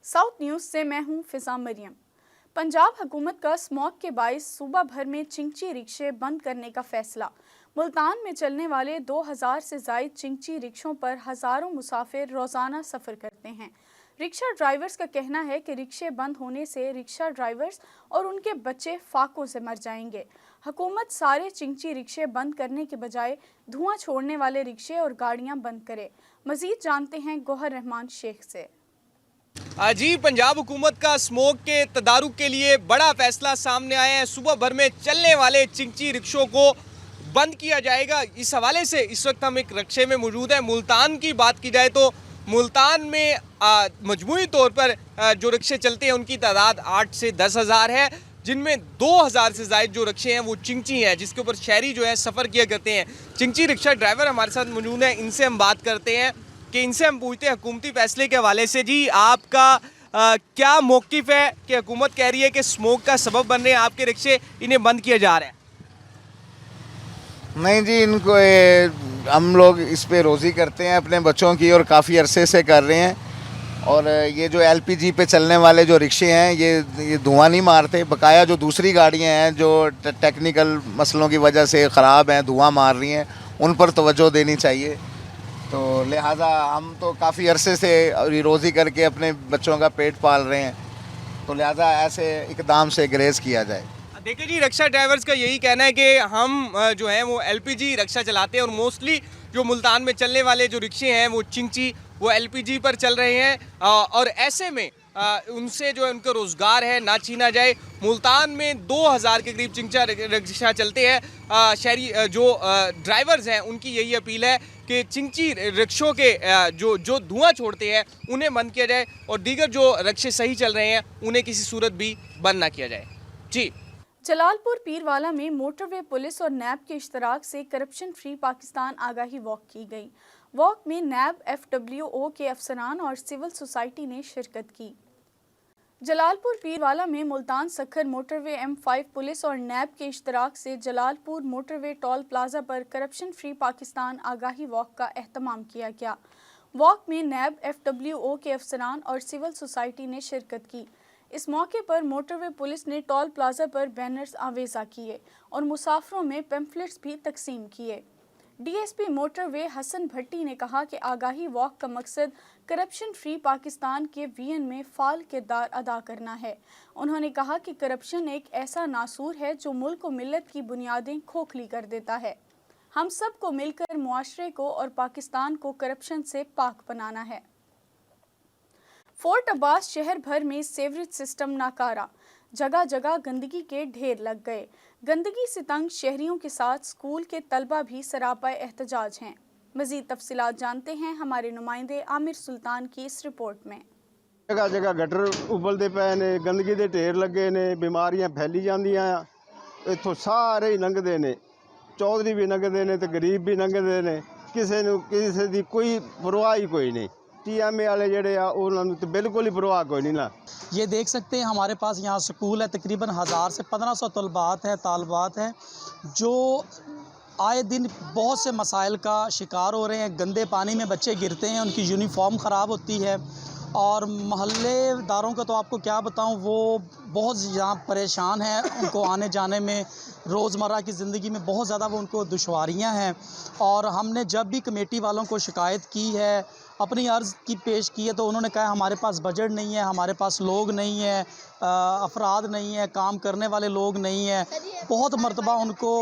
South news से मैं हूं फिजा मरियम। पंजाब हुकूमत का स्मॉग के बाइस सूबा भर में चिंची रिक्शे बंद करने का फैसला। मुल्तान में चलने वाले 2000 से जायद चिंची रिक्शों पर हज़ारों मुसाफिर रोज़ाना सफ़र करते हैं। रिक्शा ड्राइवर्स का कहना है कि रिक्शे बंद होने से रिक्शा ड्राइवर्स और उनके बच्चे फाकों से मर जाएंगे। हुकूमत सारे चिंची रिक्शे बंद करने के बजाय धुआं छोड़ने वाले रिक्शे और गाड़ियां बंद करे। मज़ीद जानते हैं गौहर रहमान शेख से। जी, पंजाब हुकूमत का स्मोक के तदारुक के लिए बड़ा फैसला सामने आया है। सुबह भर में चलने वाले चिंची रिक्शों को बंद किया जाएगा। इस हवाले से इस वक्त हम एक रिक्शे में मौजूद हैं। मुल्तान की बात की जाए तो मुल्तान में मजमूई तौर पर जो रिक्शे चलते हैं उनकी तादाद 8 से 10 हज़ार है, जिनमें 2000 से ज़ायद जो रिक्शे हैं वो चिंची हैं, जिसके ऊपर शहरी जो है सफ़र किया करते हैं। चिंची रिक्शा ड्राइवर हमारे साथ मौजूद हैं, इनसे हम बात करते हैं कि इनसे हम पूछते हैं हुकूमती फैसले के हवाले से। जी, आपका क्या मौक़िफ़ है कि हुकूमत कह रही है कि स्मोक का सबब बन रहे हैं आपके रिक्शे, इन्हें बंद किया जा रहा है? नहीं जी, इनको हम लोग इस पे रोज़ी करते हैं अपने बच्चों की और काफ़ी अरसे से कर रहे हैं। और ये जो LPG पे चलने वाले जो रिक्शे हैं ये धुआं नहीं मारते। बकाया जो दूसरी गाड़ियां हैं जो टेक्निकल मसलों की वजह से ख़राब हैं, धुआं मार रही हैं, उन पर तवज्जो देनी चाहिए। तो लिहाजा हम तो काफ़ी अरसे से रोज़ी करके अपने बच्चों का पेट पाल रहे हैं, तो लिहाजा ऐसे इकदाम से ग्रेज़ किया जाए। देखिए जी, रिक्शा ड्राइवर्स का यही कहना है कि हम जो है वो LPG रिक्शा चलाते हैं और मोस्टली जो मुल्तान में चलने वाले जो रिक्शे हैं वो चिंची वो LPG पर चल रहे हैं और ऐसे में उनसे जो है उनका रोज़गार है ना छीना जाए। मुल्तान में 2000 के करीब चिंचा रिक्शा चलते हैं। शहरी जो ड्राइवर्स हैं उनकी यही अपील है कि चिंची रिक्शों के जो धुआं छोड़ते हैं उन्हें बंद किया जाए और दीगर जो रिक्शे सही चल रहे हैं उन्हें किसी सूरत भी बंद ना किया जाए। जी, जलालपुर पीरवाला में मोटरवे पुलिस और नैब के इश्तराक से करप्शन फ्री पाकिस्तान आगाही वॉक की गई। वॉक में नैब FWO के अफसरान और सिविल सोसाइटी ने शिरकत की। जलालपुर पीरवाला में Multan Sukkur motorway M5 police और नैब के इश्तराक से जलालपुर मोटरवे टोल प्लाजा पर करप्शन फ्री पाकिस्तान आगाही वॉक का एहतमाम किया गया। वॉक में नैब FWO के अफसरान और सिविल सोसाइटी ने शिरकत की। इस मौके पर मोटरवे पुलिस ने टोल प्लाजा पर बैनर्स आवेज़ा किए और मुसाफिरों में पैम्फलेट्स भी तकसीम किए। DSP मोटरवे हसन भट्टी ने कहा कि आगाही वॉक का मकसद करप्शन फ्री पाकिस्तान के VN में फाल किरदार अदा करना है। उन्होंने कहा कि करप्शन एक ऐसा नासूर है जो मुल्क व मिल्लत की बुनियादें खोखली कर देता है। हम सब को मिलकर मुआशरे को और पाकिस्तान को करप्शन से पाक बनाना है। फोर्ट अब्बास शहर भर में सीवरेज सिस्टम नाकारा, जगह जगह गंदगी के ढेर लग गए। गंदगी से तंग शहरियों के साथ स्कूल के तलबा भी सरापाए एहतजाज हैं। मज़ीद तफसीलात जानते हैं हमारे नुमाइंदे आमिर सुल्तान की इस रिपोर्ट में। जगह जगह गटर उबलते पे ने, गंदगी के ढेर लगे ने, बीमारियां फैली जांदियां। इत्थों सारे ही लंघदे ने, चौधरी भी लंघदे ने ते गरीब भी लंघदे ने। किसी दी कोई परवाह ही कोई नहीं। TMA वाले जेड़े आ उन्होंने तो बिल्कुल ही परवाह कोई नहीं ना। ये देख सकते हैं हमारे पास यहाँ स्कूल है, तकरीबन 1000 से 1500 तालबात हैं जो आए दिन बहुत से मसाइल का शिकार हो रहे हैं। गंदे पानी में बच्चे गिरते हैं, उनकी यूनिफॉर्म ख़राब होती है और महल्लेदारों का तो आपको क्या बताऊं, वो बहुत ज़्यादा परेशान हैं। उनको आने जाने में, रोज़मर्रा की ज़िंदगी में बहुत ज़्यादा वो उनको दुश्वारियां हैं। और हमने जब भी कमेटी वालों को शिकायत की है, अपनी अर्ज़ की पेश की है, तो उन्होंने कहा हमारे पास बजट नहीं है, हमारे पास लोग नहीं है, अफराद नहीं है, काम करने वाले लोग नहीं है। बहुत मरतबा उनको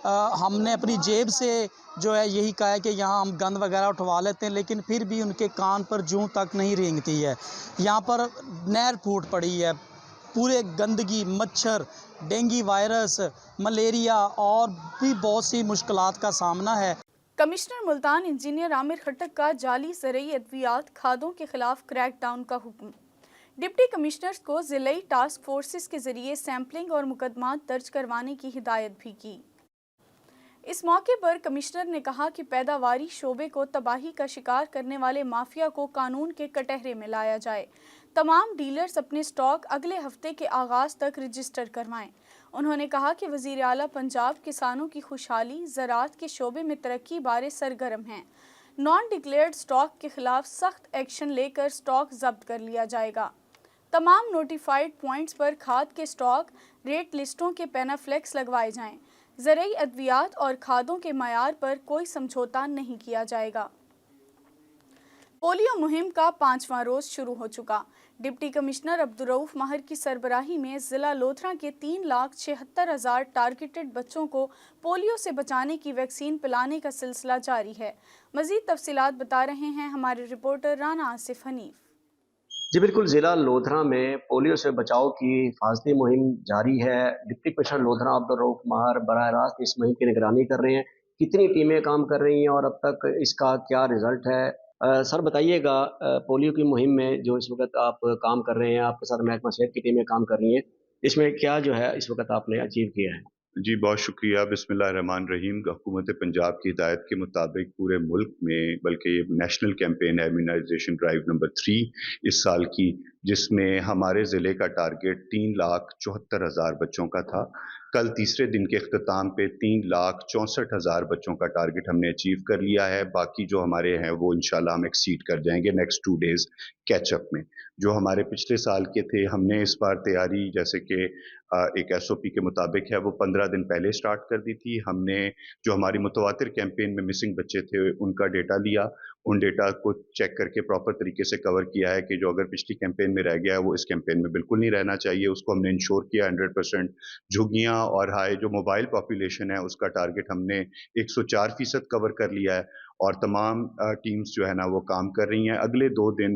हमने अपनी जेब से जो है यही कहा है कि यहाँ हम गंद वगैरह उठवा लेते हैं, लेकिन फिर भी उनके कान पर जूं तक नहीं रेंगती है। यहाँ पर नहर फूट पड़ी है, पूरे गंदगी, मच्छर, डेंगू वायरस, मलेरिया और भी बहुत सी मुश्किलात का सामना है। कमिश्नर मुल्तान इंजीनियर आमिर खट्टक का जाली ज़रई अद्वियात खादों के खिलाफ क्रैक डाउन का हुक्म। डिप्टी कमिश्नर्स को ज़िलाई टास्क फोर्सेस के जरिए सैम्पलिंग और मुकदमात दर्ज करवाने की हिदायत भी की। इस मौके पर कमिश्नर ने कहा कि पैदावारी शोबे को तबाही का शिकार करने वाले माफिया को कानून के कटहरे में लाया जाए। तमाम डीलर्स अपने स्टॉक अगले हफ्ते के आगाज़ तक रजिस्टर करवाएं। उन्होंने कहा कि वज़ीर आला पंजाब किसानों की खुशहाली, ज़राअत के शोबे में तरक्की बारे सरगर्म हैं। नॉन डिक्लेयर्ड स्टॉक के खिलाफ सख्त एक्शन लेकर स्टॉक जब्त कर लिया जाएगा। तमाम नोटिफाइड पॉइंट्स पर खाद के स्टॉक रेट लिस्टों के पैनाफ्लेक्स लगवाए जाएं। ज़रूरी अद्वियात और खादों के मयार पर कोई समझौता नहीं किया जाएगा। पोलियो मुहिम का 5वां रोज शुरू हो चुका। डिप्टी कमिश्नर अब्दुर्रऊफ माहिर की सरबराही में ज़िला लोधरा के 3,76,000 टारगेटेड बच्चों को पोलियो से बचाने की वैक्सीन पिलाने का सिलसिला जारी है। मज़ीद तफसीलात बता रहे हैं हमारे रिपोर्टर राना आसिफ हनीफ। जी बिल्कुल, ज़िला लोधरा में पोलियो से बचाव की हिफाजती मुहिम जारी है। डिप्टी कमिश्नर लोधरा अब्दुर्रऊफ माहिर बराह रास्त इस मुहिम की निगरानी कर रहे हैं। कितनी टीमें काम कर रही हैं और अब तक इसका क्या रिजल्ट है? सर बताइएगा, पोलियो की मुहिम में जो इस वक्त आप काम कर रहे हैं, आपके साथ महकमा सेहत की टीमें काम कर रही हैं, इसमें क्या जो है इस वक्त आपने अचीव किया है? जी बहुत शुक्रिया। बिस्मिल्लाहिर्रहमानिर्रहीम। हुकूमत पंजाब की हिदायत के मुताबिक पूरे मुल्क में, बल्कि ये नेशनल कैंपेन है इम्यूनाइजेशन ड्राइव नंबर 3 इस साल की, जिसमें हमारे ज़िले का टारगेट 3,74,000 बच्चों का था। कल तीसरे दिन के अख्ताम पे 3,64,000 बच्चों का टारगेट हमने अचीव कर लिया है। बाकी जो हमारे हैं वो इंशाल्लाह हम एक्सीड कर जाएंगे नेक्स्ट 2 डेज़ कैचअप में। जो हमारे पिछले साल के थे, हमने इस बार तैयारी जैसे कि एक SOP के मुताबिक है वो 15 दिन पहले स्टार्ट कर दी थी। हमने जो हमारी मुतवातिर कैंपेन में मिसिंग बच्चे थे उनका डेटा लिया, उन डेटा को चेक करके प्रॉपर तरीके से कवर किया है कि जो अगर पिछली कैंपेन में रह गया है वो इस कैंपेन में बिल्कुल नहीं रहना चाहिए। उसको हमने इंश्योर किया 100%। झुग्गियाँ और हाई जो मोबाइल पॉपुलेशन है उसका टारगेट हमने 104% कवर कर लिया है और तमाम टीम्स जो है ना वो काम कर रही हैं। अगले 2 दिन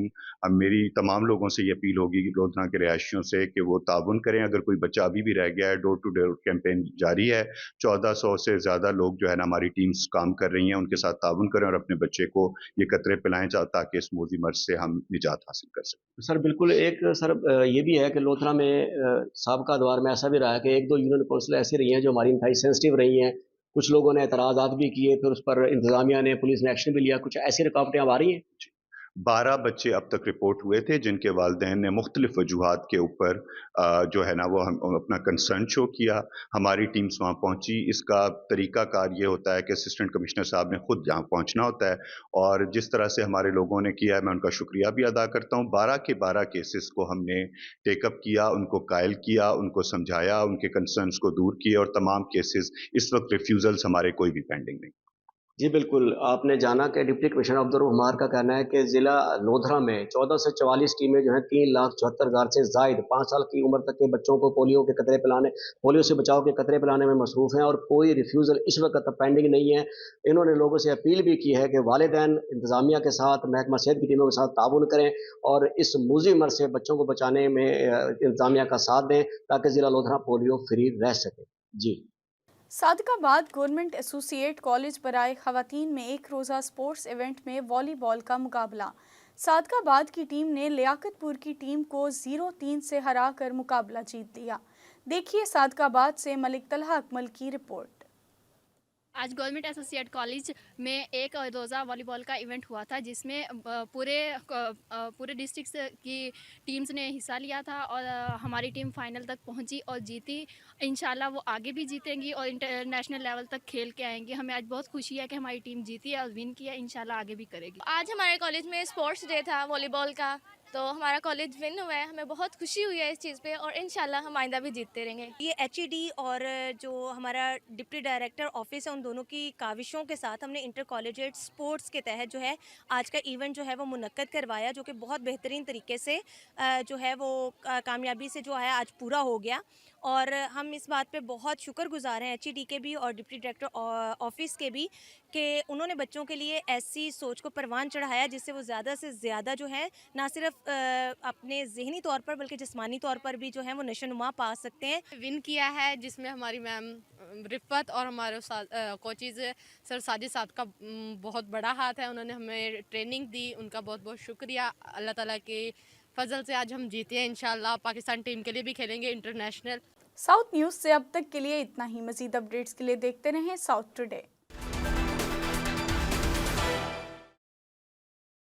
मेरी तमाम लोगों से ये अपील होगी कि लोधरा के रिहायशियों से कि वो ताउन करें। अगर कोई बच्चा अभी भी रह गया है, डोर टू डोर कैंपेन जारी है। 1400 से ज़्यादा लोग जो है ना हमारी टीम्स काम कर रही हैं, उनके साथ ताउन करें और अपने बच्चे को ये कतरे पिलाएं ताकि इस मोजी मर्ज से हम निजात हासिल कर सकें। सर बिल्कुल, एक सर ये भी है कि लोधरा में साबका दौर में ऐसा भी रहा है कि 1-2 यूनियन काउंसिल ऐसी रही हैं जो हमारी इंतहाई सेंसिटिव रही हैं। कुछ लोगों ने एतराज़ात भी किए, फिर उस पर इंतज़ामिया ने, पुलिस ने एक्शन भी लिया। कुछ ऐसी रुकावटें अब आ रही हैं? 12 बच्चे अब तक रिपोर्ट हुए थे जिनके वालिदैन ने मुख्तलिफ वजूहात के ऊपर जो है ना वो हम अपना कंसर्न शो किया। हमारी टीम्स वहाँ पहुँची। इसका तरीक़ाकार ये होता है कि असिस्टेंट कमिश्नर साहब ने खुद यहाँ पहुँचना होता है और जिस तरह से हमारे लोगों ने किया है मैं उनका शुक्रिया भी अदा करता हूँ। 12 के 12 केसेस को हमने टेकअप किया, उनको कायल किया, उनको समझाया, उनके कंसर्न्स को दूर किए और तमाम केसेस इस वक्त रिफ्यूज़ल्स हमारे कोई भी पेंडिंग नहीं। जी बिल्कुल, आपने जाना कि डिप्टी कमिश्नर अब्दुर्रऊफ माहिर का कहना है कि ज़िला लोधरा में 14 से 44 टीमें जो हैं 3,74,000 से ज़ायद 5 साल की उम्र तक के बच्चों को पोलियो के कतरे पिलाने, पोलियो से बचाव के कतरे पिलाने में मसरूफ़ हैं और कोई रिफ्यूज़ल इस वक्त तक पेंडिंग नहीं है। इन्होंने लोगों से अपील भी की है कि वालिदैन इंतज़ामिया के साथ, महकमा सेहत की टीमों के साथ ताउन करें और इस मूज़ी मर्ज़ से बच्चों को बचाने में इंतज़ामिया का साथ दें ताकि ज़िला लोधरा पोलियो फ्री रह सके। जी। सादकाबाद गवर्नमेंट एसोसिएट कॉलेज बराए ख़वातीन में एक रोज़ा स्पोर्ट्स इवेंट में वॉलीबॉल का मुकाबला। सादकाबाद की टीम ने लियाकतपुर की टीम को 0-3 से हराकर मुकाबला जीत लिया। देखिए सादकाबाद से मलिक तलहा अकमल की रिपोर्ट। आज गवर्नमेंट एसोसिएट कॉलेज में एक रोज़ा वॉलीबॉल का इवेंट हुआ था जिसमें पूरे डिस्ट्रिक्ट की टीम्स ने हिस्सा लिया था और हमारी टीम फाइनल तक पहुंची और जीती। इंशाल्लाह वो आगे भी जीतेंगी और इंटरनेशनल लेवल तक खेल के आएंगी। हमें आज बहुत खुशी है कि हमारी टीम जीती है और विन किया, इंशाल्लाह आगे भी करेगी। आज हमारे कॉलेज में स्पोर्ट्स डे था वॉलीबॉल का, तो हमारा कॉलेज विन हुआ है। हमें बहुत खुशी हुई है इस चीज़ पे और इंशाल्लाह हम आइंदा भी जीतते रहेंगे। ये HED और जो हमारा डिप्टी डायरेक्टर ऑफिस है उन दोनों की काविशों के साथ हमने इंटर कॉलेजिएट स्पोर्ट्स के तहत जो है आज का इवेंट जो है वो मुनक्कद करवाया, जो कि बहुत बेहतरीन तरीके से जो है वो कामयाबी से जो है आज पूरा हो गया। और हम इस बात पे बहुत शुक्रगुजार हैं HED के भी और डिप्टी डायरेक्टर ऑफिस के भी कि उन्होंने बच्चों के लिए ऐसी सोच को परवान चढ़ाया जिससे वो ज़्यादा से ज़्यादा जो है ना सिर्फ अपने ज़हनी तौर पर बल्कि जिस्मानी तौर पर भी जो है वो नशोनुमा पा सकते हैं। विन किया है जिसमें हमारी मैम रिफ़त और हमारे कोचेज़ सर साजिद साहब का बहुत बड़ा हाथ है। उन्होंने हमें ट्रेनिंग दी, उनका बहुत बहुत शुक्रिया। अल्लाह ताला के फजल से आज हम जीते हैं। इंशाल्लाह पाकिस्तान टीम के लिए भी खेलेंगे इंटरनेशनल। साउथ न्यूज़ से अब तक के लिए इतना ही। मज़ीद अपडेट्स के लिए देखते रहें साउथ टुडे।